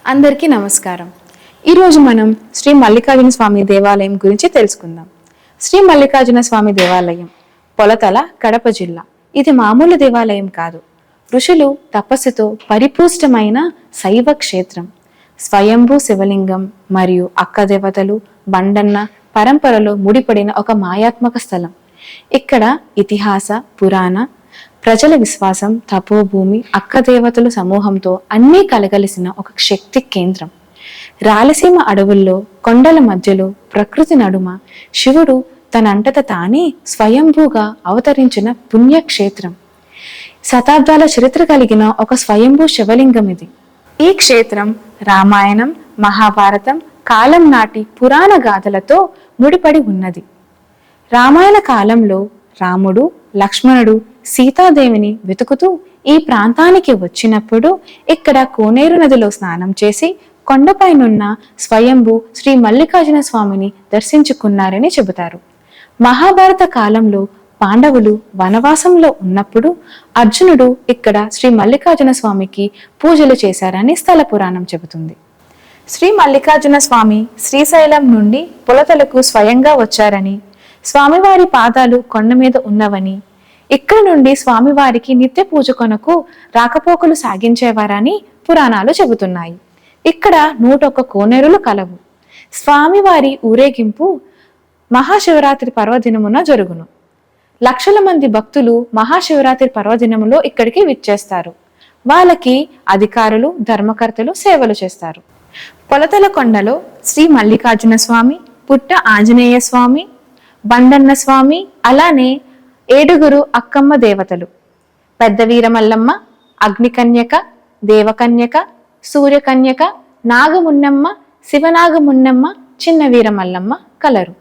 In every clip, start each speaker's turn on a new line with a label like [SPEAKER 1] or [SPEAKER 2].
[SPEAKER 1] అందరికీ నమస్కారం. ఈరోజు మనం శ్రీ మల్లికార్జున స్వామి దేవాలయం గురించి తెలుసుకుందాం. శ్రీ మల్లికార్జున స్వామి దేవాలయం పొలతల, కడప జిల్లా. ఇది మామూలు దేవాలయం కాదు. ఋషులు తపస్సుతో పరిపుష్టమైన శైవ క్షేత్రం. స్వయంభూ శివలింగం మరియు అక్క దేవతలు, బండన్న పరంపరలో ముడిపడిన ఒక మాయాత్మక స్థలం. ఇక్కడ ఇతిహాస, పురాణ, ప్రజల విశ్వాసం, తపోభూమి, అక్క దేవతల సమూహంతో అన్నీ కలగలిసిన ఒక శక్తి కేంద్రం. రాయలసీమ అడవుల్లో, కొండల మధ్యలో, ప్రకృతి నడుమ శివుడు తనంతట తానే స్వయంభూగా అవతరించిన పుణ్యక్షేత్రం. శతాబ్దాల చరిత్ర కలిగిన ఒక స్వయంభూ శివలింగం ఇది. ఈ క్షేత్రం రామాయణం, మహాభారతం కాలం నాటి పురాణ గాథలతో ముడిపడి ఉన్నది. రామాయణ కాలంలో రాముడు, లక్ష్మణుడు సీతాదేవిని వెతుకుతూ ఈ ప్రాంతానికి వచ్చినప్పుడు ఇక్కడ కోనేరు నదిలో స్నానం చేసి కొండపైనున్న స్వయంభూ శ్రీ మల్లికార్జున స్వామిని దర్శించుకున్నారని చెబుతారు. మహాభారత కాలంలో పాండవులు వనవాసంలో ఉన్నప్పుడు అర్జునుడు ఇక్కడ శ్రీ మల్లికార్జున స్వామికి పూజలు చేశారని స్థల పురాణం చెబుతుంది. శ్రీ మల్లికార్జున స్వామి శ్రీశైలం నుండి పులతలకు స్వయంగా వచ్చారని, స్వామివారి పాదాలు కొండ మీద ఉన్నవని, ఇక్కడ నుండి స్వామివారికి నిత్య పూజ కొనకు రాకపోకలు సాగించేవారని పురాణాలు చెబుతున్నాయి. ఇక్కడ 101 కోనేరులు కలవు. స్వామివారి ఊరేగింపు మహాశివరాత్రి పర్వదినమున జరుగును. లక్షల మంది భక్తులు మహాశివరాత్రి పర్వదినములో ఇక్కడికి విచ్చేస్తారు. వాళ్ళకి అధికారులు, ధర్మకర్తలు సేవలు చేస్తారు. పొలతల కొండలో శ్రీ మల్లికార్జున స్వామి, పుట్ట ఆంజనేయ స్వామి, బండన్న స్వామి, అలానే 7 అక్కమ్మ దేవతలు: పెద్ద వీరమల్లమ్మ, అగ్నికన్యక, దేవకన్యక, సూర్యకన్యక, నాగమున్నమ్మ, శివనాగమున్నమ్మ, చిన్న వీరమల్లమ్మ కలరు.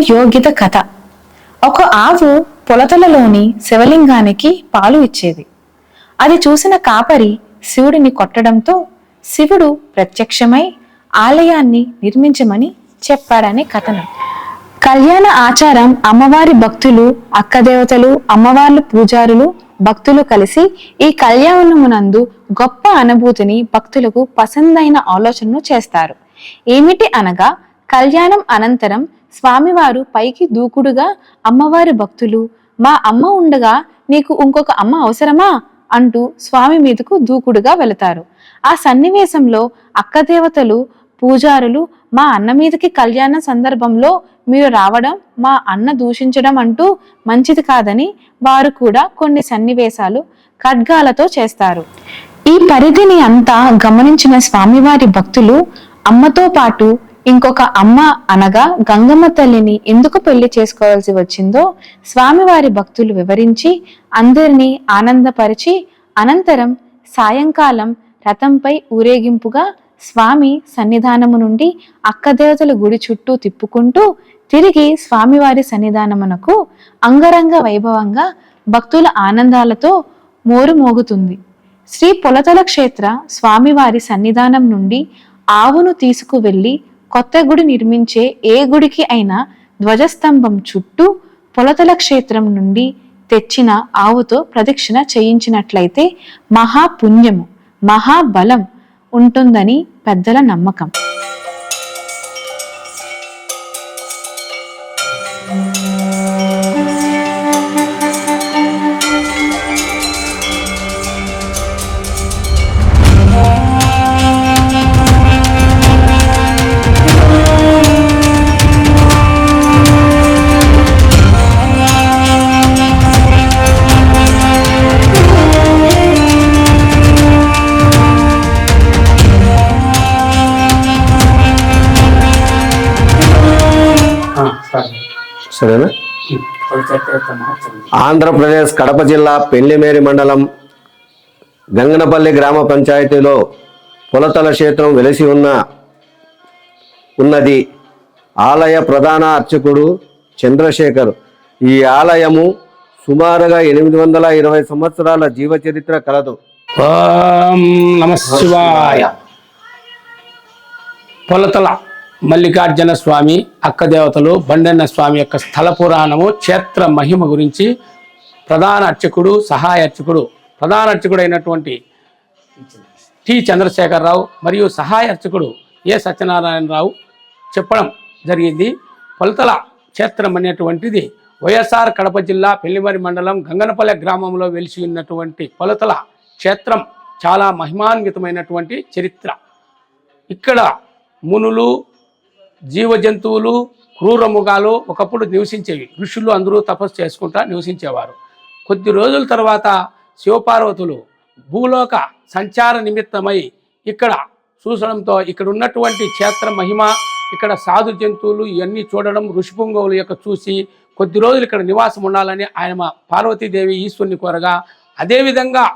[SPEAKER 1] యోగ్యత కథ. ఒక ఆవు పొలతలలోని శివలింగానికి పాలు ఇచ్చేది. అది చూసిన కాపరి శివుడిని కొట్టడంతో శివుడు ప్రత్యక్షమై ఆలయాన్ని నిర్మించమని చెప్పాడనే కథనం. కళ్యాణ ఆచారం అమ్మవారి భక్తులు, అక్కదేవతలు, అమ్మవార్లు, పూజారులు, భక్తులు కలిసి ఈ కళ్యాణమునందు గొప్ప అనుభూతిని భక్తులకు పసందైన ఆలోచనను చేస్తారు. ఏమిటి అనగా, కళ్యాణం అనంతరం స్వామివారు పైకి దూకుడుగా అమ్మవారి భక్తులు, మా అమ్మ ఉండగా నీకు ఇంకొక అమ్మ అవసరమా అంటూ స్వామి మీదకు దూకుడుగా వెళతారు. ఆ సన్నివేశంలో అక్కదేవతలు, పూజారులు మా అన్న మీదకి కళ్యాణ సందర్భంలో మీరు రావడం మా అన్న దూషించడం అంటూ మంచిది కాదని వారు కూడా కొన్ని సన్నివేశాలు ఖడ్గాలతో చేస్తారు. ఈ పరిధిని అంతా గమనించిన స్వామివారి భక్తులు అమ్మతో పాటు ఇంకొక అమ్మ అనగా గంగమ్మ తల్లిని ఎందుకు పెళ్లి చేసుకోవాల్సి వచ్చిందో స్వామివారి భక్తులు వివరించి అందరినీ ఆనందపరిచి అనంతరం సాయంకాలం రథంపై ఊరేగింపుగా స్వామి సన్నిధానము నుండి అక్కదేవతల గుడి చుట్టూ తిప్పుకుంటూ తిరిగి స్వామివారి సన్నిధానమునకు అంగరంగ వైభవంగా భక్తుల ఆనందాలతో మోరు మోగుతుంది. శ్రీ పొలతల క్షేత్ర స్వామివారి సన్నిధానం నుండి ఆవును తీసుకువెళ్లి కొత్త గుడి నిర్మించే ఏ గుడికి అయినా ధ్వజస్తంభం చుట్టూ పొలతల క్షేత్రం నుండి తెచ్చిన ఆవుతో ప్రదక్షిణ చేయించినట్లయితే మహాపుణ్యము, మహాబలం ఉంటుందని పెద్దల నమ్మకం.
[SPEAKER 2] సరేనా? ఆంధ్రప్రదేశ్ కడప జిల్లా పెళ్లిమేరి మండలం గంగనపల్లి గ్రామ పంచాయతీలో పొలతల క్షేత్రం వెలిసి ఉన్నది. ఆలయ ప్రధాన అర్చకుడు చంద్రశేఖర్. ఈ ఆలయము సుమారుగా 820 సంవత్సరాల జీవ చరిత్ర కలదు.
[SPEAKER 3] ఓం నమః శివాయ. పొలతల మల్లికార్జున స్వామి, అక్కదేవతలు, బండన్న స్వామి యొక్క స్థల పురాణము, క్షేత్ర మహిమ గురించి ప్రధాన అర్చకుడు, సహాయ అర్చకుడు, ప్రధాన అర్చకుడు అయినటువంటి టి చంద్రశేఖరరావు మరియు సహాయ అర్చకుడు ఏ సత్యనారాయణరావు చెప్పడం జరిగింది. పొలతల క్షేత్రం అనేటువంటిది వైఎస్ఆర్ కడప జిల్లా పెళ్లిమరి మండలం గంగనపల్లె గ్రామంలో వెలిసి ఉన్నటువంటి పొలతల క్షేత్రం చాలా మహిమాన్వితమైనటువంటి చరిత్ర. ఇక్కడ మునులు, జీవ జంతువులు, క్రూర మృగాలు ఒకప్పుడు నివసించేవి. ఋషులు అందరూ తపస్సు చేసుకుంటా నివసించేవారు. కొద్ది రోజుల తర్వాత శివపార్వతులు భూలోక సంచార నిమిత్తమై ఇక్కడ చూసడంతో ఇక్కడ ఉన్నటువంటి క్షేత్ర మహిమ, ఇక్కడ సాధు జంతువులు ఇవన్నీ చూడడం, ఋషిపుంగవుల యొక్క చూసి కొద్ది రోజులు ఇక్కడ నివాసం ఉండాలని ఆయన పార్వతీదేవి ఈశ్వరుని కోరగా, అదేవిధంగా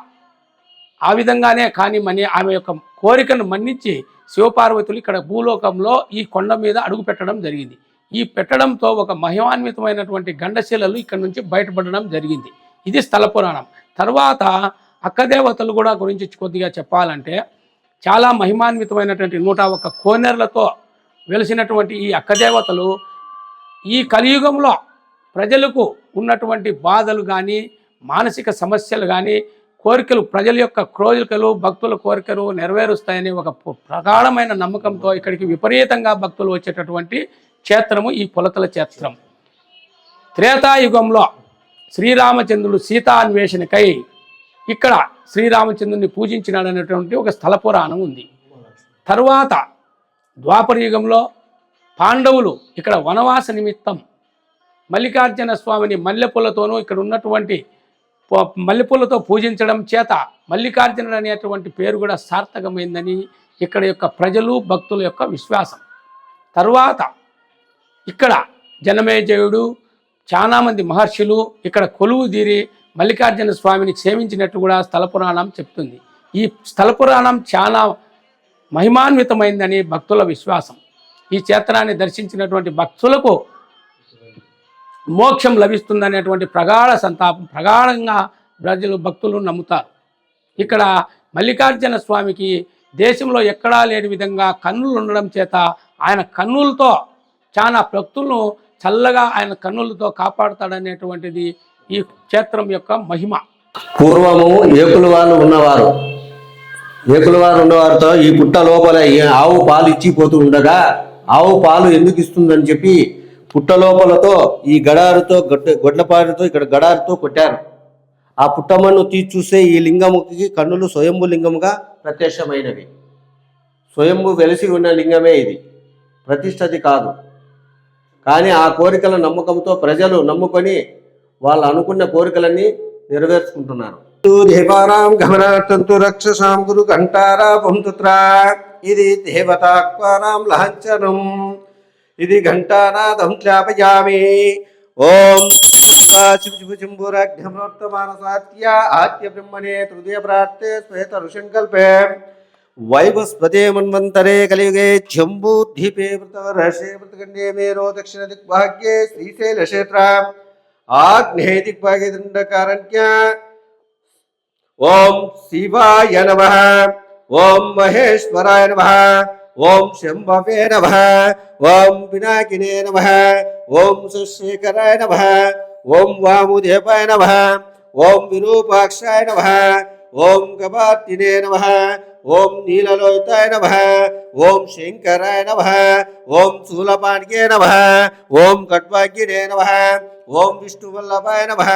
[SPEAKER 3] ఆ విధంగానే కానిమని ఆమె యొక్క కోరికను మన్నించి శివపార్వతులు ఇక్కడ భూలోకంలో ఈ కొండ మీద అడుగు పెట్టడం జరిగింది. ఈ పెట్టడంతో ఒక మహిమాన్వితమైనటువంటి గండశిలలు ఇక్కడ నుంచి బయటపడడం జరిగింది. ఇది స్థల పురాణం. తర్వాత అక్కదేవతలు కూడా గురించి కొద్దిగా చెప్పాలంటే చాలా మహిమాన్వితమైనటువంటి 101 కోనేరులతో వెలిసినటువంటి ఈ అక్కదేవతలు ఈ కలియుగంలో ప్రజలకు ఉన్నటువంటి బాధలు కానీ, మానసిక సమస్యలు కానీ, కోరికలు, ప్రజల యొక్క కోరికలు, భక్తుల కోరికలు నెరవేరుస్తాయనే ఒక ప్రగాఢమైన నమ్మకంతో ఇక్కడికి విపరీతంగా భక్తులు వచ్చేటటువంటి క్షేత్రము ఈ పొలతల క్షేత్రం. త్రేతాయుగంలో శ్రీరామచంద్రుడు సీతాన్వేషణకై ఇక్కడ శ్రీరామచంద్రుని పూజించినాడనేటువంటి ఒక స్థల పురాణం ఉంది. తరువాత ద్వాపర యుగంలో పాండవులు ఇక్కడ వనవాస నిమిత్తం మల్లికార్జున స్వామిని మల్లెపూలతోనూ ఇక్కడ ఉన్నటువంటి మల్లెపూలతో పూజించడం చేత మల్లికార్జునుడు అనేటువంటి పేరు కూడా సార్థకమైందని ఇక్కడ యొక్క ప్రజలు, భక్తుల యొక్క విశ్వాసం. తరువాత ఇక్కడ జనమేజయుడు, చాలామంది మహర్షులు ఇక్కడ కొలువు తీరి మల్లికార్జున స్వామిని సేవించినట్టు కూడా స్థల పురాణం చెప్తుంది. ఈ స్థల పురాణం చాలా మహిమాన్వితమైందని భక్తుల విశ్వాసం. ఈ క్షేత్రాన్ని దర్శించినటువంటి భక్తులకు మోక్షం లభిస్తుందనేటువంటి ప్రగాఢ సంతాపం ప్రగాఢంగా ప్రజలు భక్తులు నమ్ముతారు. ఇక్కడ మల్లికార్జున స్వామికి దేశంలో ఎక్కడా లేని విధంగా కన్నులు ఉండడం చేత ఆయన కన్నులతో చాలా భక్తులను చల్లగా ఆయన కన్నులతో కాపాడుతాడనేటువంటిది ఈ క్షేత్రం యొక్క మహిమ.
[SPEAKER 2] పూర్వము ఏకుల వాళ్ళు ఉన్నవారు, ఉన్నవారితో ఈ పుట్ట లోపల ఆవు పాలు ఇచ్చిపోతూ ఉండగా ఆవు పాలు ఎందుకు ఇస్తుందని చెప్పి పుట్ట లోపలతో ఈ గడారుతో గొడ్లపారితో ఇక్కడ గడారుతో కొట్టారు. ఆ పుట్టమన్ను తీసి చూస్తే ఈ లింగముకి కన్నులు స్వయంభూ లింగముగా ప్రత్యక్షమైనవి. స్వయంభూ వెలిసి ఉన్న లింగమే ఇది, ప్రతిష్టది కాదు. కానీ ఆ కోరికల నమ్మకంతో ప్రజలు నమ్ముకొని వాళ్ళు అనుకున్న కోరికలన్నీ నెరవేర్చుకుంటున్నారు. దేవానాం గమనార్థంతు రక్షసాం గురు ఘంటారా పొంతుత్రా ఇది దేవతాక్వానాం లాంఛనం ఇది ఘంటానాదం శ్లాపయామి. ఓం శిశుభురాఘ్యమనోత్తమానసాత్య ఆద్య బ్రహ్మణే తృతీయ ప్రార్థే శ్వేత ఋషంకల్పే వైవస్పదే మన్వంతరే కలియుగే జంబూద్వీపే వృతవర్షే వృతఖండే మేరో దక్షిణ దిగ్భాగ్యే శ్రీశైలక్షేత్ర ఆగ్నేయ దిగ్భాగే దండకారణ్య. ఓం శివాయ నమః, ఓం మహేశ్వరాయ నమః, ఓం శంభవే నమః, ఓం పినాకినే నమః, ఓం శశేఖరాయ నమః, ఓం వాముదేవాయ నమః, ఓం విరూపాక్షాయ నమః, ఓం కపార్తినే నమః, ఓం నీలలోహితాయ నమః, ఓం శంకరాయ నమః, ఓం శూలపాణికే నమః, ఓం ఖడ్వాగ్గినే నమః, ఓం విష్ణువల్లభాయ నమః,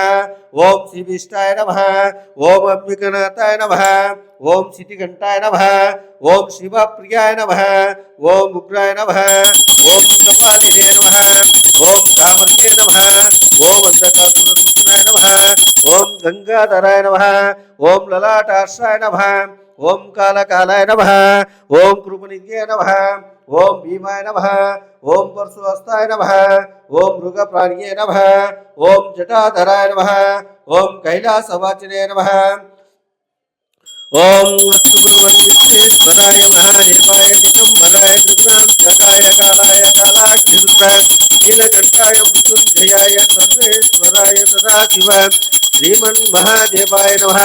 [SPEAKER 2] ఓం శ్రీవిష్టాయ నమః, ఓం అంబికనాథాయ నమః, ఓం సిద్ధిఘంటాయ నమః, ఓం శివప్రియాయ నమః, ఓం ఉగ్రాయ నమః, ఓం కపాలినే నమః, ఓం కామర్కే నమః, ఓం అంధకాసురసూక్ష్మాయ నమః, ఓం గంగాధరాయ నమః, ఓం లలాటాక్షాయ నమః, ఓం కాలకాలాయ నమః, ఓం కృపనిధే నమః, ఓం భీమాయ నమః, ఓం పరశుహస్తాయ నమః, ఓం మృగప్రాణియే నమః, ఓం జటాధరాయ నమః, ఓం కైలాసవాచినే నమః, ఓం అస్తు గురువరేశ్వరాయ మహాదేవాయ దిగంబరాయ త్రిపురాం జటాయ కాలాయ కాలాగ్నిరుద్రాయ నీలకంఠాయ మృత్యుంజయాయ సర్వేశ్వరాయ సదాశివ శ్రీమన్మహాదేవాయ నమః.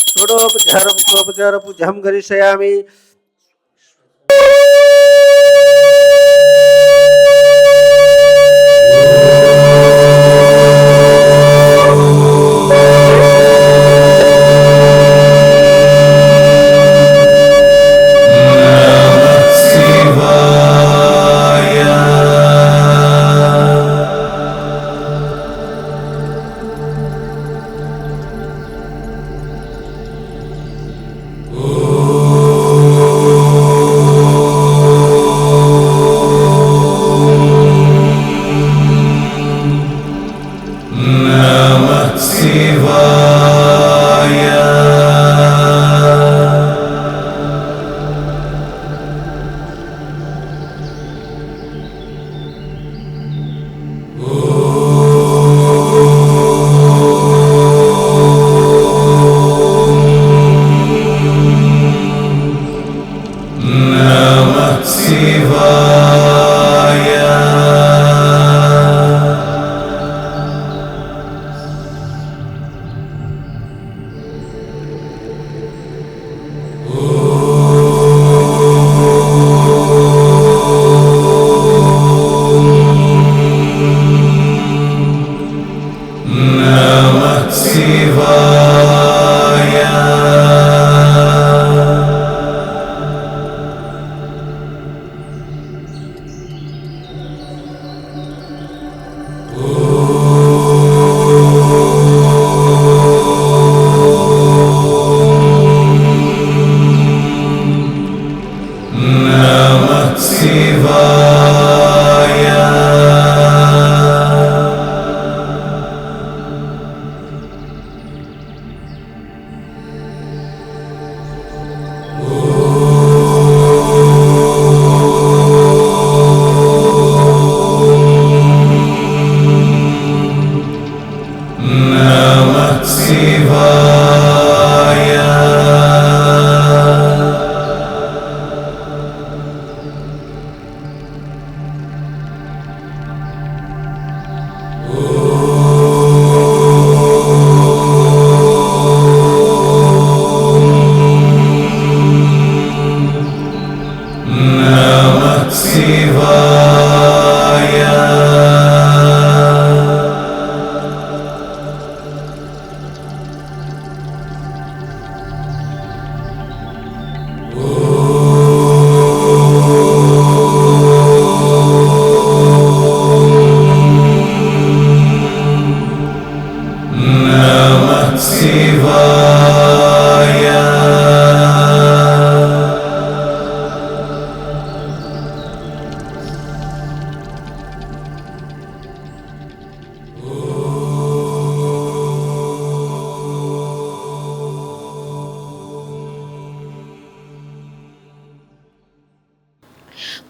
[SPEAKER 2] షోడోపచార పుష్పోపచార పూజాం కరిష్యామి.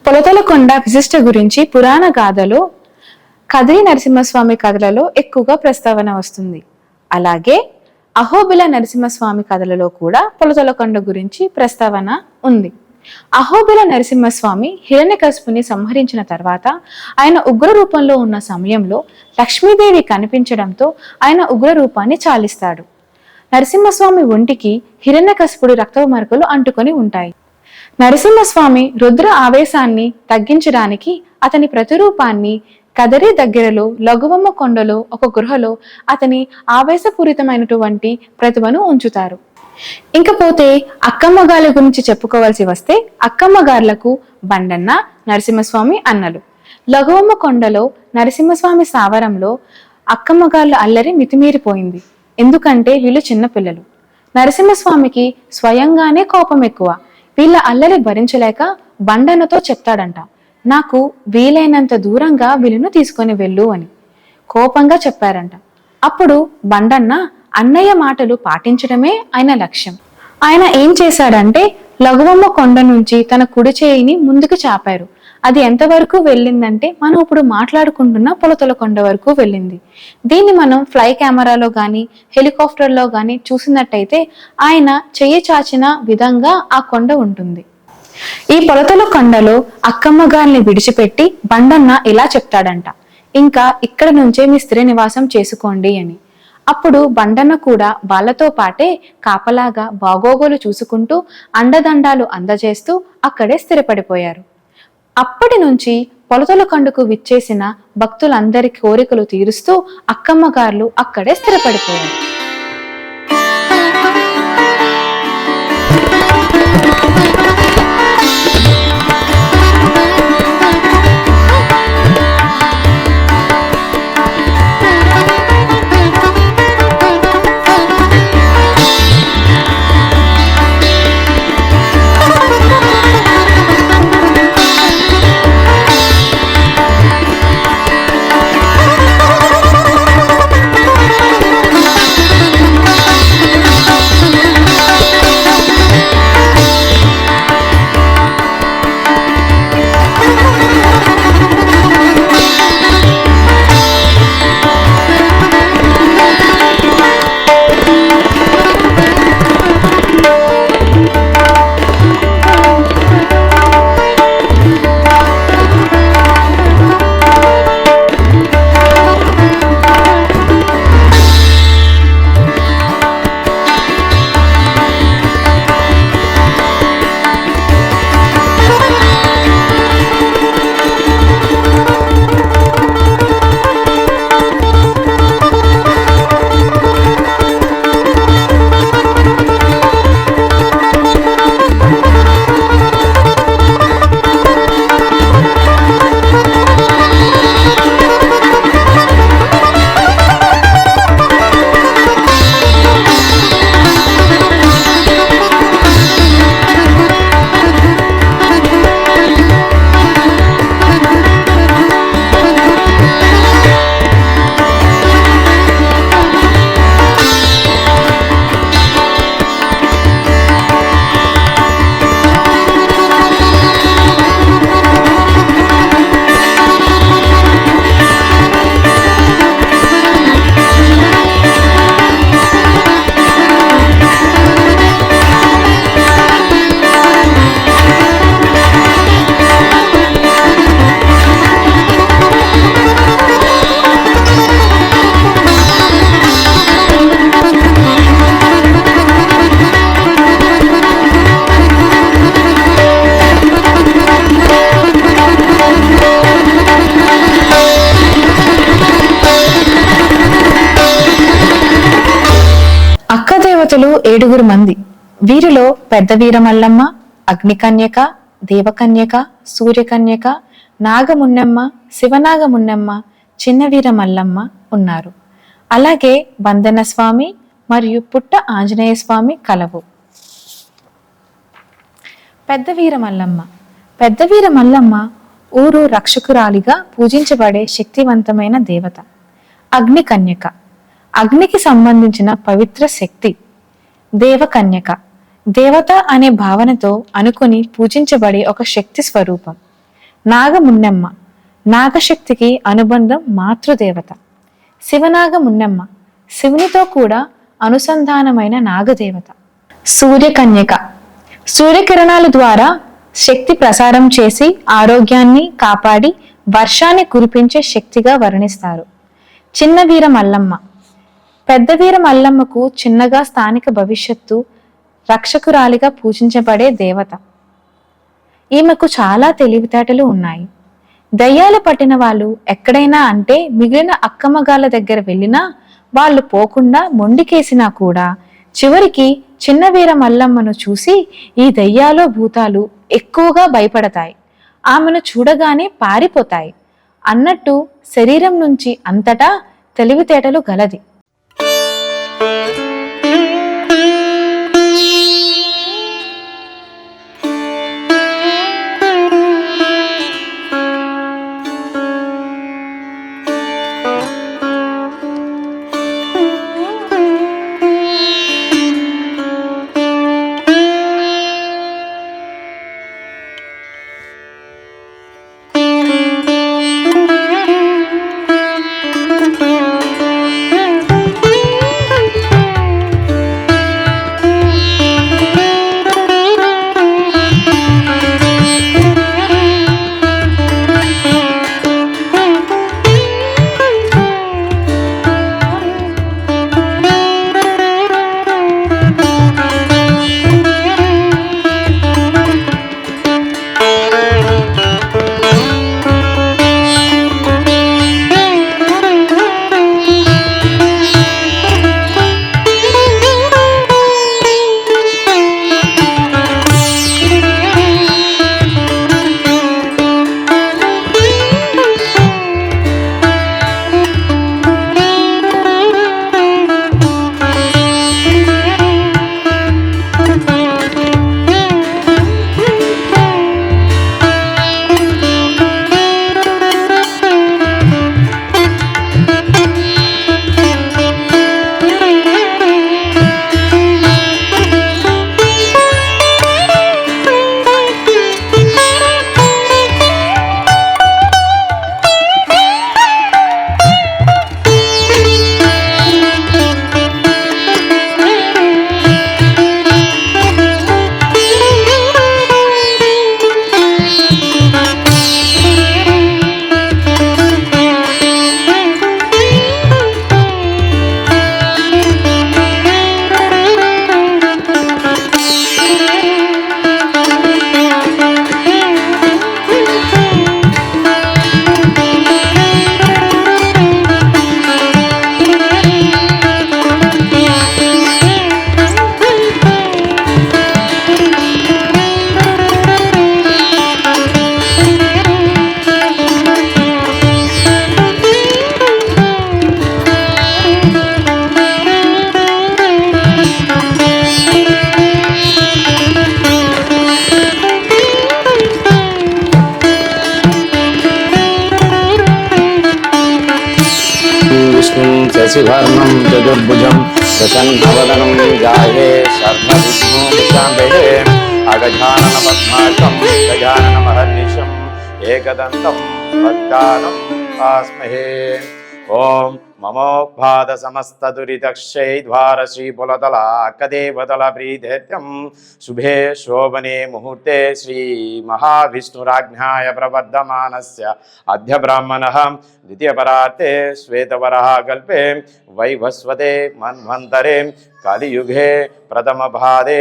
[SPEAKER 1] పొలతలకొండ విశిష్ట గురించి పురాణ గాథలో కదిరి నరసింహస్వామి కథలలో ఎక్కువగా ప్రస్తావన వస్తుంది. అలాగే అహోబిల నరసింహస్వామి కథలలో కూడా పొలతలకొండ గురించి ప్రస్తావన ఉంది. అహోబిల నరసింహస్వామి హిరణ్యకశిపుని సంహరించిన తర్వాత ఆయన ఉగ్ర రూపంలో ఉన్న సమయంలో లక్ష్మీదేవి కనిపించడంతో ఆయన ఉగ్ర రూపాన్ని చాలిస్తాడు. నరసింహస్వామి ఒంటికి హిరణ్యకశిపుడి రక్తపు మరకలు అంటుకొని ఉంటాయి. నరసింహస్వామి రుద్ర ఆవేశాన్ని తగ్గించడానికి అతని ప్రతిరూపాన్ని కదరి దగ్గరలో లఘువమ్మ కొండలో ఒక గృహలో అతని ఆవేశపూరితమైనటువంటి ప్రతిభను ఉంచుతారు. ఇంకపోతే అక్కమ్మగార్ల గురించి చెప్పుకోవాల్సి వస్తే అక్కమ్మగార్లకు బండన్న, నరసింహస్వామి అన్నలు. లఘువమ్మ కొండలో నరసింహస్వామి స్థావరంలో అక్కమ్మగార్ల అల్లరి మితిమీరిపోయింది. ఎందుకంటే వీళ్ళు చిన్నపిల్లలు. నరసింహస్వామికి స్వయంగానే కోపం ఎక్కువ. వీళ్ళ అల్లరి భరించలేక బండన్నతో చెప్తాడంట, నాకు వీలైనంత దూరంగా వీళ్ళను తీసుకొని వెళ్ళు అని కోపంగా చెప్పారంట. అప్పుడు బండన్న అన్నయ్య మాటలు పాటించడమే ఆయన లక్ష్యం. ఆయన ఏం చేశాడంటే లఘువమ్మ కొండ నుంచి తన కుడి చేయిని ముందుకు చాపారు. అది ఎంతవరకు వెళ్ళిందంటే మనం ఇప్పుడు మాట్లాడుకుంటున్న పొలతలకొండ వరకు వెళ్ళింది. దీన్ని మనం ఫ్లై కెమెరాలో కానీ హెలికాప్టర్లో కానీ చూసినట్టయితే ఆయన చెయ్యి చాచిన విధంగా ఆ కొండ ఉంటుంది. ఈ పొలతలకొండలో అక్కమ్మగారిని విడిచిపెట్టి బండన్న ఇలా చెప్తాడంట, ఇంకా ఇక్కడ నుంచే మీ స్థిర నివాసం చేసుకోండి అని. అప్పుడు బండన్న కూడా వాళ్ళతో పాటే కాపలాగా బాగోగులు చూసుకుంటూ అండదండాలు అందజేస్తూ అక్కడే స్థిరపడిపోయారు. అప్పటి నుంచి పొలతలకొండకు విచ్చేసిన భక్తులందరి కోరికలు తీరుస్తూ అక్కమ్మగార్లు అక్కడే స్థిరపడిపోయారు. దేవతలు 7 మంది. వీరిలో పెద్ద వీరమల్లమ్మ, అగ్నికన్యక, దేవకన్యక, సూర్యకన్యక, నాగమున్నమ్మ, శివనాగమున్నమ్మ, చిన్న వీరమల్లమ్మ ఉన్నారు. అలాగే బందన స్వామి మరియు పుట్ట ఆంజనేయ స్వామి కలవు. పెద్ద వీరమల్లమ్మ ఊరు రక్షకురాలిగా పూజించబడే శక్తివంతమైన దేవత. అగ్నికన్యక అగ్నికి సంబంధించిన పవిత్ర శక్తి. దేవకన్యక దేవత అనే భావనతో అనుకుని పూజించబడే ఒక శక్తి స్వరూపం. నాగమున్నెమ్మ నాగశక్తికి అనుబంధం మాతృదేవత. శివనాగమున్నెమ్మ శివునితో కూడా అనుసంధానమైన నాగదేవత. సూర్యకన్యక సూర్యకిరణాల ద్వారా శక్తి ప్రసారం చేసి ఆరోగ్యాన్ని కాపాడి వర్షాన్ని కురిపించే శక్తిగా వర్ణిస్తారు. చిన్న వీర మల్లమ్మ పెద్ద వీర మల్లమ్మకు చిన్నగా స్థానిక భవిష్యత్తు రక్షకురాలిగా పూజించబడే దేవత. ఈమెకు చాలా తెలివితేటలు ఉన్నాయి. దయ్యాలు పట్టిన వాళ్ళు ఎక్కడైనా అంటే మిగిలిన అక్కమ్మగాళ్ళ దగ్గర వెళ్ళినా వాళ్ళు పోకుండా మొండికేసినా కూడా చివరికి చిన్న వీర మల్లమ్మను చూసి ఈ దయ్యాలు భూతాలు ఎక్కువగా భయపడతాయి, ఆమెను చూడగానే పారిపోతాయి అన్నట్టు శరీరం నుంచి అంతటా తెలివితేటలు గలది.
[SPEAKER 4] శశివర్ణం చతుర్భుజం ప్రసన్నవదనం ధ్యాయే సర్వవిఘ్నోపశాంతయే అగజానన పద్మాకం గజానన మహర్నిశం ఏకదంతం పద్కారం భాస్మహే. ఓం మమోపాద సమస్త దురితక్షైద్వార శ్రీపులతల అక్కదేవతల ప్రీతేత్యం శుభే శోభనే ముహూర్తే శ్రీ మహావిష్ణురాజ్ఞాయ ప్రవర్ధమానస్య అద్య బ్రాహ్మణః ద్వితీయపరార్తే శ్వేతవరః కల్పే వైవస్వతే మన్వంతరే కలియుగే ప్రథమపాదే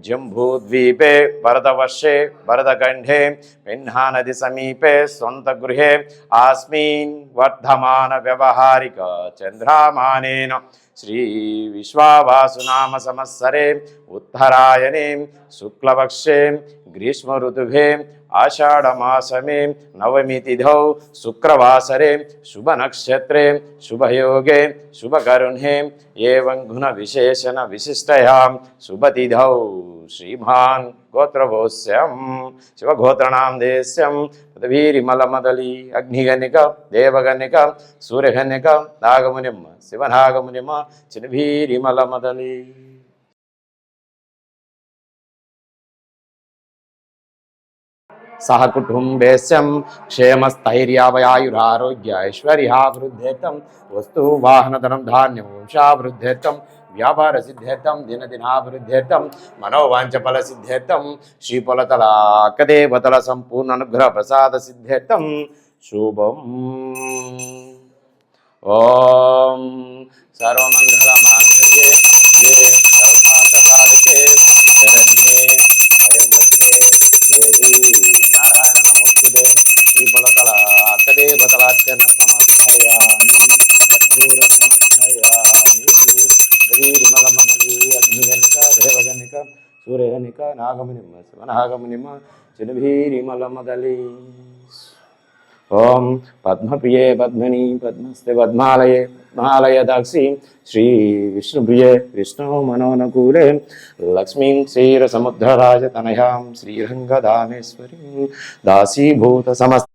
[SPEAKER 4] జంబూద్వీపే భరతవర్షే భరతఖండే పెన్హానది సమీపే స్వంతగృహే ఆస్మిన్ వర్ధమాన వ్యవహారిక చంద్రమానేన శ్రీ విశ్వావాసునామ సంవత్సరే ఉత్తరాయణే శుక్లపక్షే గ్రీష్మ ఋతుభే ఆషాఢమాసమే నవమి తిథౌ శుక్రవాసరే శుభనక్షత్రే శుభయోగే శుభకరుణే ఏవం గుణ విశేషణ విశిష్టయాం శుభతిథౌ శ్రీమాన్ గోత్రభోస్యం శివగోత్రణాం దేశ్యం పృథివీరిమలమదలి అగ్నిగణిక దేవగణిక సూర్యగణిక నాగమునిమ్మ శివనాగమునిమ్మ చినభీరిమలమదలి. సహ కుటుంబేశం క్షేమస్థైర్యావయాయురారోగ్య ఐశ్వర్యాభివృద్ధేర్థం వస్తు వాహనధనం ధాన్యం వంశాభివృద్ధేర్థం వ్యాపార సిద్ధ్యర్థం దినదినాభివృద్ధ్యర్థం మనోవాంఛ ఫల సిద్ధ్యర్థం శ్రీపొలతల అక్కదేవతల సంపూర్ణ అనుగ్రహ ప్రసాద సిద్ధ్యర్థం శుభం. ఓం సర్వమంగళ మాంగళ్యే శివే సర్వార్థ సాధకే శరణ్యే త్రయంబకే దేవి నారాయణ నమోస్తుతే. శ్రీపొలతల అక్కదేవతలార్చన సమర్పయామి కర్పూర సమర్పయామి. రవిమలమలి అగ్నిగణిక దేవగణిక సూర్యగణిక నాగమునిమ శివనాగమునిమ చినభీరిమలమదలి. ఓం పద్మప్రియే పద్మిని పద్మస్తే పద్మాలయే పద్మాలయ దాక్షి శ్రీ విష్ణుప్రియే విష్ణు మనోనుకూలే లక్ష్మీం క్షీరసముద్రరాజతనయాం శ్రీరంగదామేశ్వరీం దాసీభూత సమస్త.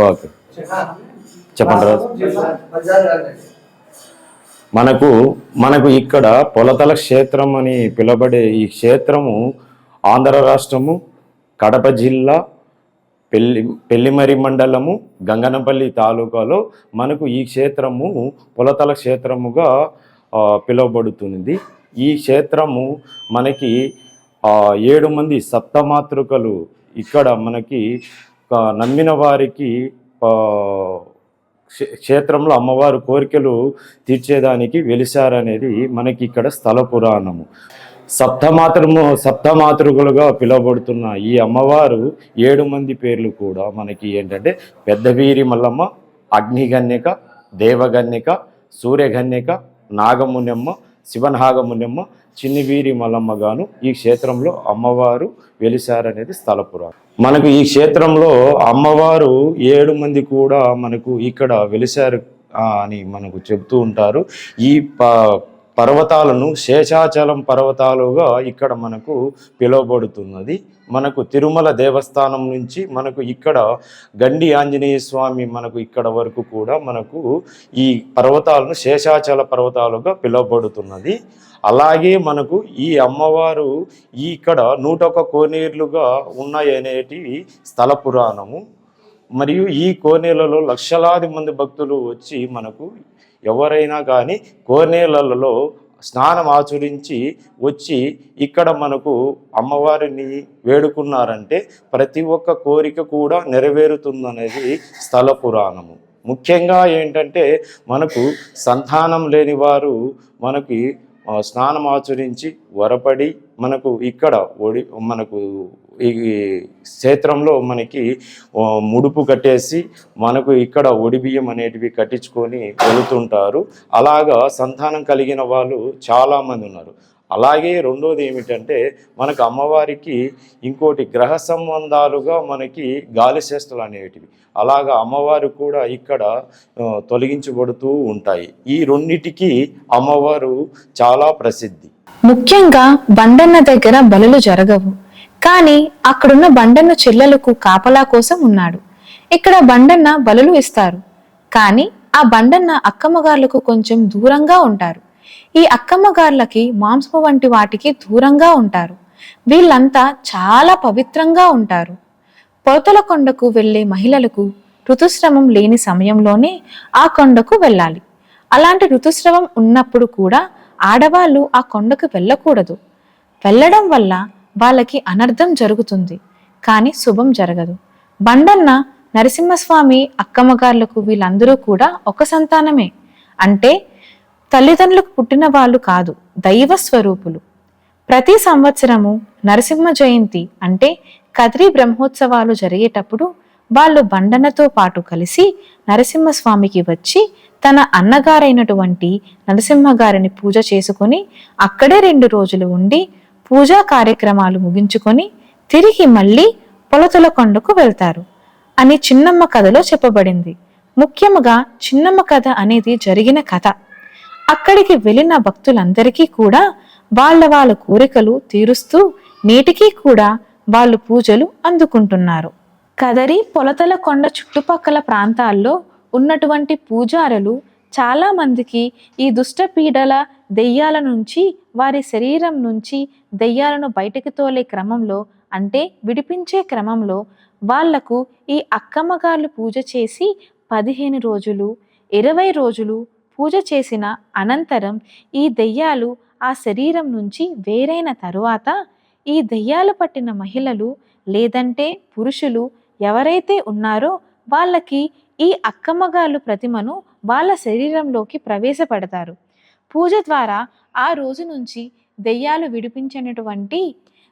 [SPEAKER 4] ఓకే చెప్పండి రాజు. మనకు ఇక్కడ పొలతల క్షేత్రం అని పిలువబడే ఈ క్షేత్రము ఆంధ్ర రాష్ట్రము కడప జిల్లా పెళ్లిమరి మండలము గంగనపల్లి తాలూకాలో మనకు ఈ క్షేత్రము పొలతల క్షేత్రముగా పిలువబడుతుంది. ఈ క్షేత్రము మనకి 7 మంది సప్తమాతృకలు ఇక్కడ మనకి నమ్మిన వారికి క్షేత్రంలో అమ్మవారు కోరికలు తీర్చేదానికి వెలిశారనేది మనకి ఇక్కడ స్థల పురాణము. సప్తమాతృకులుగా పిలువబడుతున్న ఈ అమ్మవారు 7 మంది పేర్లు కూడా మనకి ఏంటంటే పెద్దవీరి మల్లమ్మ, అగ్నిగన్యక, దేవగన్యక, సూర్యగన్యక, నాగమునెమ్మ, శివనాగమునెమ్మ, చిన్నివీరి మల్లమ్మగాను ఈ క్షేత్రంలో అమ్మవారు వెలిశారనేది స్థల పురాణం. మనకు ఈ క్షేత్రంలో అమ్మవారు 7 మంది కూడా మనకు ఇక్కడ వెలిశారు అని మనకు చెబుతూ ఉంటారు. ఈ పర్వతాలను శేషాచలం పర్వతాలుగా ఇక్కడ మనకు పిలువబడుతున్నది. మనకు తిరుమల దేవస్థానం నుంచి మనకు ఇక్కడ గండి ఆంజనేయ స్వామి మనకు ఇక్కడ వరకు కూడా మనకు ఈ పర్వతాలను శేషాచల పర్వతాలుగా పిలువబడుతున్నది. అలాగే మనకు ఈ అమ్మవారు ఇక్కడ 101 కోనేరులుగా ఉన్నాయనేటి స్థల పురాణము. మరియు ఈ కోనేళ్లలో లక్షలాది మంది భక్తులు వచ్చి మనకు ఎవరైనా కానీ కోనేళ్లలో స్నానం ఆచరించి వచ్చి ఇక్కడ మనకు అమ్మవారిని వేడుకున్నారంటే ప్రతి ఒక్క కోరిక కూడా నెరవేరుతుందనేది స్థల పురాణము. ముఖ్యంగా ఏంటంటే మనకు సంతానం లేని వారు మనకి స్నానం ఆచరించి వరపడి మనకు ఇక్కడ మనకు ఈ క్షేత్రంలో మనకి ముడుపు కట్టేసి మనకు ఇక్కడ ఒడిబియ్యం అనేటివి కట్టించుకొని వెళుతుంటారు. అలాగా సంతానం కలిగిన వాళ్ళు చాలామంది ఉన్నారు. అలాగే రెండోది ఏమిటంటే మనకు అమ్మవారికి ఇంకోటి గ్రహ సంబంధాలుగా మనకి గాలిశేష్టలు అనేటివి అలాగా అమ్మవారు కూడా ఇక్కడ తొలగించబడుతూ ఉంటాయి. ఈ రెండిటికి అమ్మవారు చాలా ప్రసిద్ధి.
[SPEAKER 1] ముఖ్యంగా బండన్న దగ్గర బలులు జరగవు, కానీ అక్కడున్న బండన్న చెల్లెలకు కాపలా కోసం ఉన్నాడు. ఇక్కడ బండన్న బలులు ఇస్తారు, కానీ ఆ బండన్న అక్కమ్మగార్లకు కొంచెం దూరంగా ఉంటారు. ఈ అక్కమ్మగార్లకి మాంసము వంటి వాటికి దూరంగా ఉంటారు. వీళ్ళంతా చాలా పవిత్రంగా ఉంటారు. పొలతల కొండకు వెళ్లే మహిళలకు ఋతుస్రవం లేని సమయంలోనే ఆ కొండకు వెళ్ళాలి. అలాంటి ఋతుస్రవం ఉన్నప్పుడు కూడా ఆడవాళ్ళు ఆ కొండకు వెళ్ళకూడదు. వెళ్ళడం వల్ల వాళ్ళకి అనర్థం జరుగుతుంది, కానీ శుభం జరగదు. బండన్న, నరసింహస్వామి, అక్కమ్మగార్లకు వీళ్ళందరూ కూడా ఒక సంతానమే. అంటే తల్లిదండ్రులకు పుట్టిన వాళ్ళు కాదు, దైవ స్వరూపులు. ప్రతి సంవత్సరము నరసింహ జయంతి అంటే కదిరి బ్రహ్మోత్సవాలు జరిగేటప్పుడు వాళ్ళు బండన్నతో పాటు కలిసి నరసింహస్వామికి వచ్చి తన అన్నగారైనటువంటి నరసింహగారిని పూజ చేసుకొని అక్కడే 2 రోజులు ఉండి పూజా కార్యక్రమాలు ముగించుకొని తిరిగి మళ్ళీ పొలతల కొండకు వెళ్తారు అని చిన్నమ్మ కథలో చెప్పబడింది. ముఖ్యముగా చిన్నమ్మ కథ అనేది జరిగిన కథ. అక్కడికి వెళ్ళిన భక్తులందరికీ కూడా వాళ్ళ కోరికలు తీరుస్తూ నేటికీ కూడా వాళ్ళు పూజలు అందుకుంటున్నారు. కదరి పొలతల కొండ చుట్టుపక్కల ప్రాంతాల్లో ఉన్నటువంటి పూజారులు చాలా మందికి ఈ దుష్ట పీడల దెయ్యాల నుంచి, వారి శరీరం నుంచి దెయ్యాలను బయటికి తోలే క్రమంలో, అంటే విడిపించే క్రమంలో వాళ్లకు ఈ అక్కమ్మగార్లు పూజ చేసి 15 రోజులు 20 రోజులు పూజ చేసిన అనంతరం ఈ దెయ్యాలు ఆ శరీరం నుంచి వేరైన తరువాత ఈ దెయ్యాలు పట్టిన మహిళలు లేదంటే పురుషులు ఎవరైతే ఉన్నారో వాళ్ళకి ఈ అక్కమ్మగార్లు ప్రతిమను వాళ్ళ శరీరంలోకి ప్రవేశపెడతారు. పూజ ద్వారా ఆ రోజు నుంచి దెయ్యాలు విడిపించినటువంటి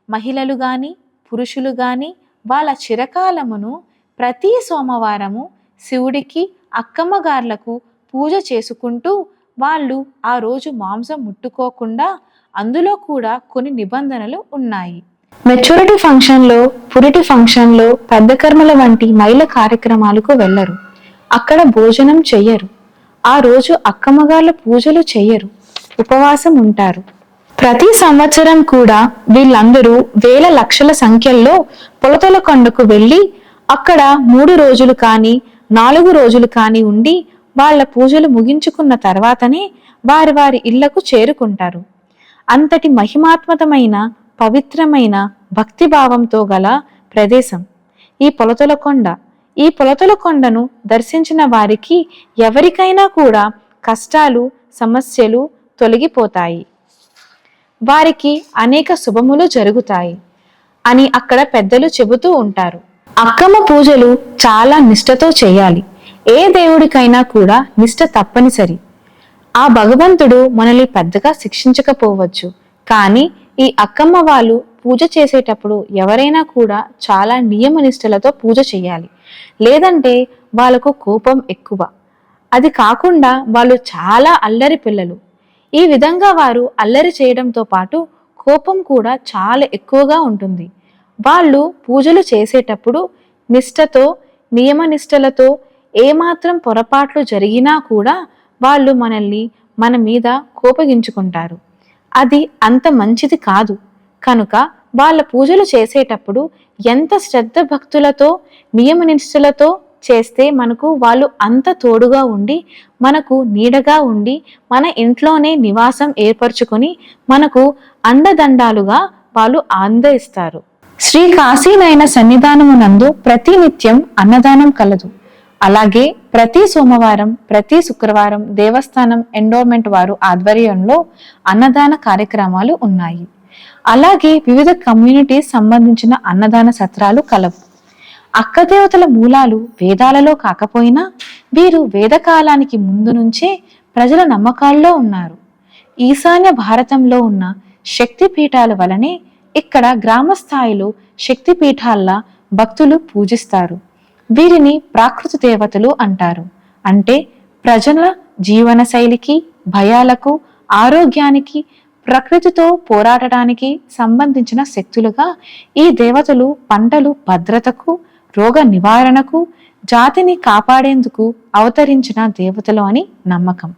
[SPEAKER 1] మహిళలు కానీ పురుషులు కానీ వాళ్ళ చిరకాలమును ప్రతి సోమవారము శివుడికి అక్కమ్మగార్లకు పూజ చేసుకుంటూ వాళ్ళు ఆ రోజు మాంసం ముట్టుకోకుండా, అందులో కూడా కొన్ని నిబంధనలు ఉన్నాయి. మెచ్యూరిటీ ఫంక్షన్లో, పురిటి ఫంక్షన్లో, పెద్ద కర్మల వంటి మైల కార్యక్రమాలకు వెళ్ళరు. అక్కడ భోజనం చెయ్యరు. ఆ రోజు అక్కమ్మగార్ల పూజలు చెయ్యరు, ఉపవాసం ఉంటారు. ప్రతి సంవత్సరం కూడా వీళ్ళందరూ వేల లక్షల సంఖ్యల్లో పొలతల కొండకు వెళ్ళి అక్కడ 3 రోజులు కానీ 4 రోజులు కానీ ఉండి వాళ్ళ పూజలు ముగించుకున్న తర్వాతనే వారి ఇళ్లకు చేరుకుంటారు. అంతటి మహిమాత్మకమైన పవిత్రమైన భక్తిభావంతో గల ప్రదేశం ఈ పొలతల కొండ. ఈ పొలతల కొండను దర్శించిన వారికి ఎవరికైనా కూడా కష్టాలు సమస్యలు తొలగిపోతాయి, వారికి అనేక శుభములు జరుగుతాయి అని అక్కడ పెద్దలు చెబుతూ ఉంటారు. అక్కమ్మ పూజలు చాలా నిష్ఠతో చేయాలి. ఏ దేవుడికైనా కూడా నిష్ఠ తప్పనిసరి. ఆ భగవంతుడు మనల్ని పెద్దగా శిక్షించకపోవచ్చు, కానీ ఈ అక్కమ్మ వాళ్ళు పూజ చేసేటప్పుడు ఎవరైనా కూడా చాలా నియమనిష్టలతో పూజ చేయాలి. లేదంటే వాళ్ళకు కోపం ఎక్కువ. అది కాకుండా వాళ్ళు చాలా అల్లరి పిల్లలు. ఈ విధంగా వారు అల్లరి చేయడంతో పాటు కోపం కూడా చాలా ఎక్కువగా ఉంటుంది. వాళ్ళు పూజలు చేసేటప్పుడు నిష్ఠతో నియమనిష్టలతో ఏమాత్రం పొరపాట్లు జరిగినా కూడా వాళ్ళు మన మీద కోపగించుకుంటారు. అది అంత మంచిది కాదు. కనుక వాళ్ళ పూజలు చేసేటప్పుడు ఎంత శ్రద్ధ భక్తులతో నియమనిష్టలతో చేస్తే మనకు వాళ్ళు అంత తోడుగా ఉండి, మనకు నీడగా ఉండి, మన ఇంట్లోనే నివాసం ఏర్పరచుకొని మనకు అండదండాలుగా వాళ్ళు ఆనందిస్తారు. శ్రీ కాశీనయన సన్నిధానమునందు ప్రతి నిత్యం అన్నదానం కలదు. అలాగే ప్రతి సోమవారం ప్రతి శుక్రవారం దేవస్థానం ఎండోమెంట్ వారు ఆధ్వర్యంలో అన్నదాన కార్యక్రమాలు ఉన్నాయి. అలాగే వివిధ కమ్యూనిటీస్ సంబంధించిన అన్నదాన సత్రాలు కలవు. అక్కదేవతల మూలాలు వేదాలలో కాకపోయినా వీరు వేదకాలానికి ముందు నుంచే ప్రజల నమ్మకాల్లో ఉన్నారు. ఈశాన్య భారతంలో ఉన్న శక్తి పీఠాల వలనే ఇక్కడ గ్రామ స్థాయిలో శక్తి పీఠాల్లా భక్తులు పూజిస్తారు. వీరిని ప్రాకృత దేవతలు అంటారు. అంటే ప్రజల జీవన శైలికి, భయాలకు, ఆరోగ్యానికి, ప్రకృతితో పోరాడటానికి సంబంధించిన శక్తులుగా ఈ దేవతలు పంటలు భద్రతకు, రోగ నివారణకు, జాతిని కాపాడేందుకు అవతరించిన దేవతలు అని నమ్మకం.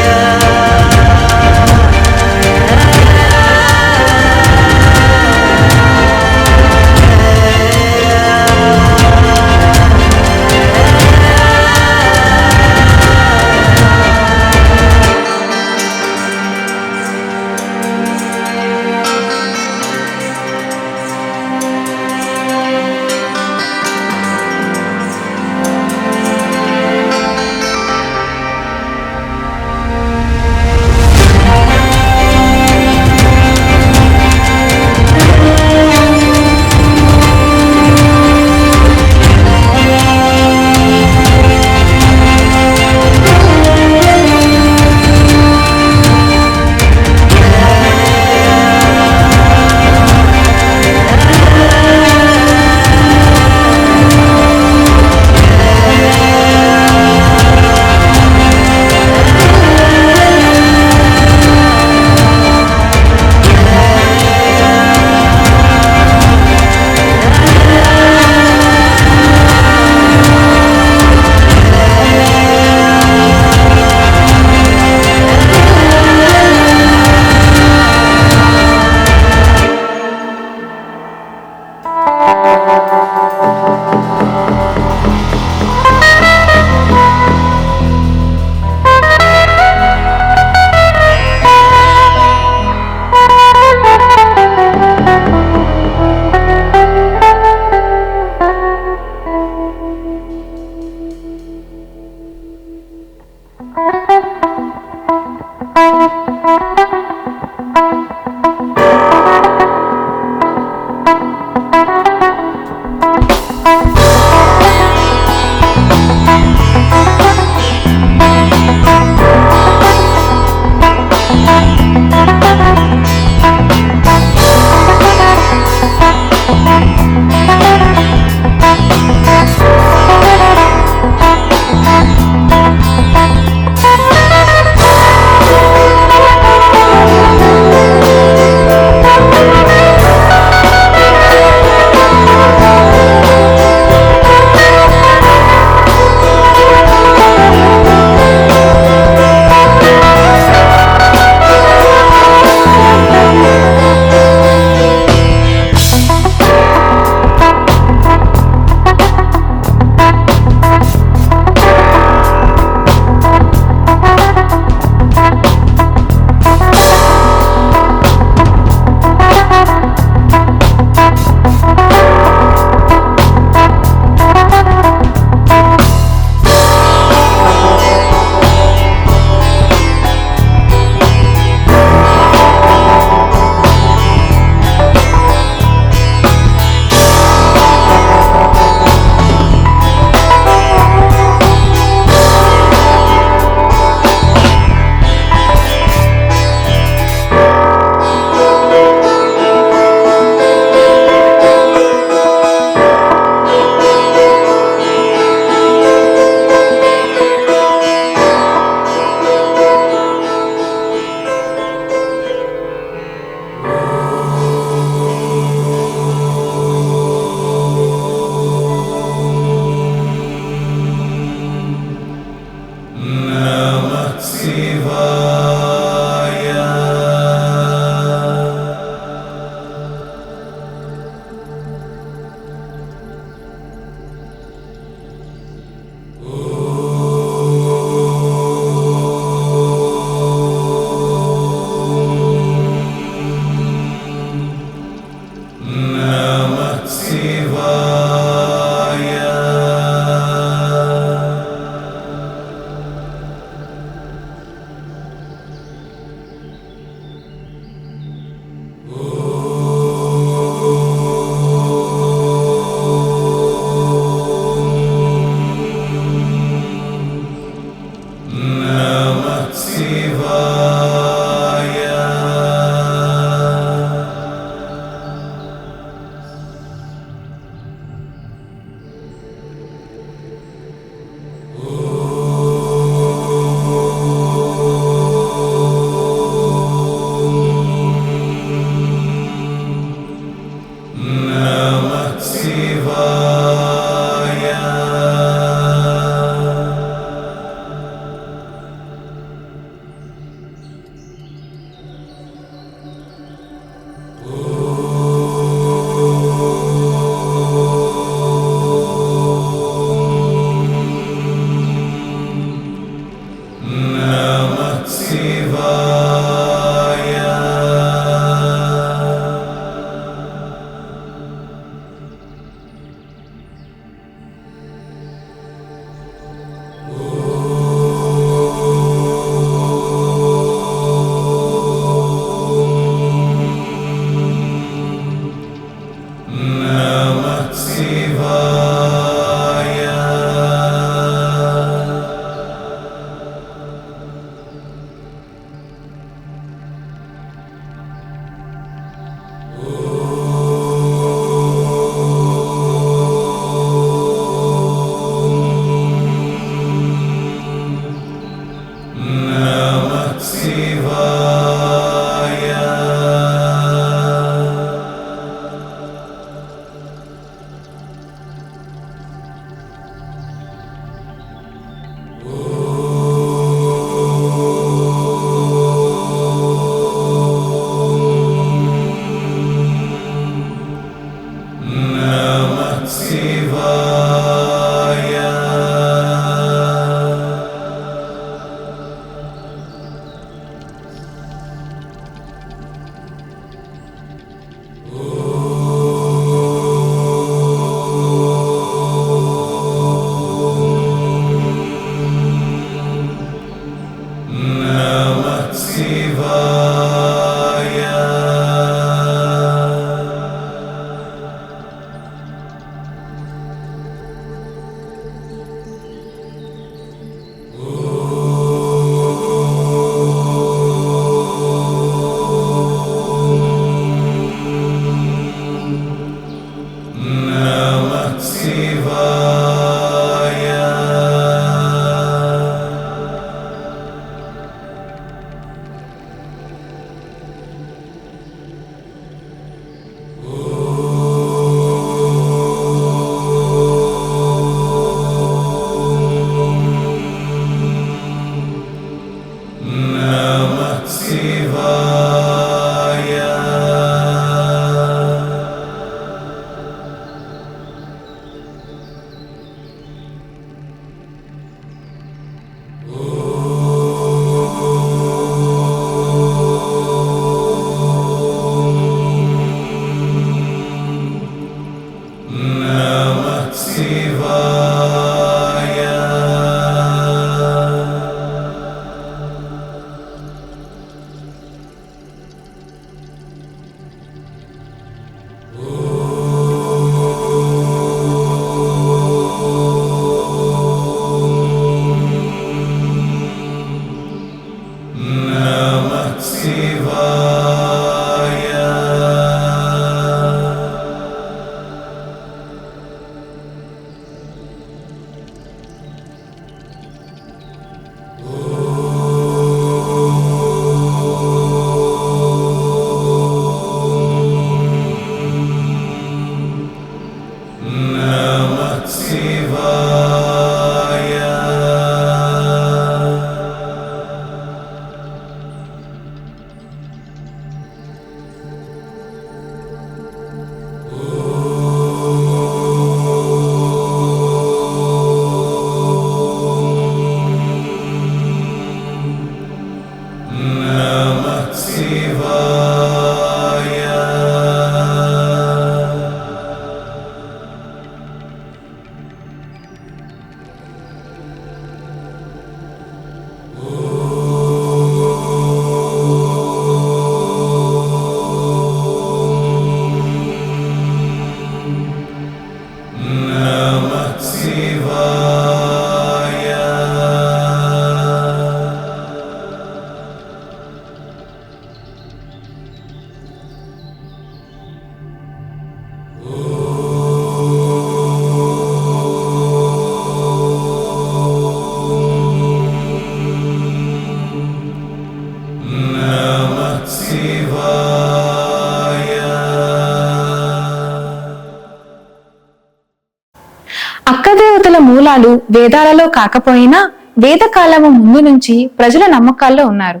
[SPEAKER 1] మూలాలు వేదాలలో కాకపోయినా వేదకాలము ముందు నుంచి ప్రజల నమ్మకాల్లో ఉన్నారు.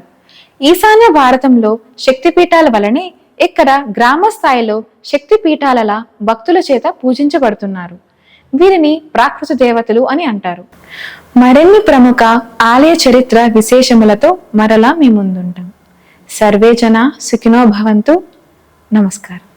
[SPEAKER 1] ఈశాన్య భారతంలో శక్తిపీఠాల వలనే ఇక్కడ గ్రామ స్థాయిలో శక్తిపీఠాలలా భక్తుల చేత పూజించబడుతున్నారు. వీరిని ప్రాకృత దేవతలు అని అంటారు. మరిన్ని ప్రముఖ ఆలయ చరిత్ర విశేషములతో మరలా మీ ముందుంటాం. సర్వే జన సుఖినో భవంతు. నమస్కారం.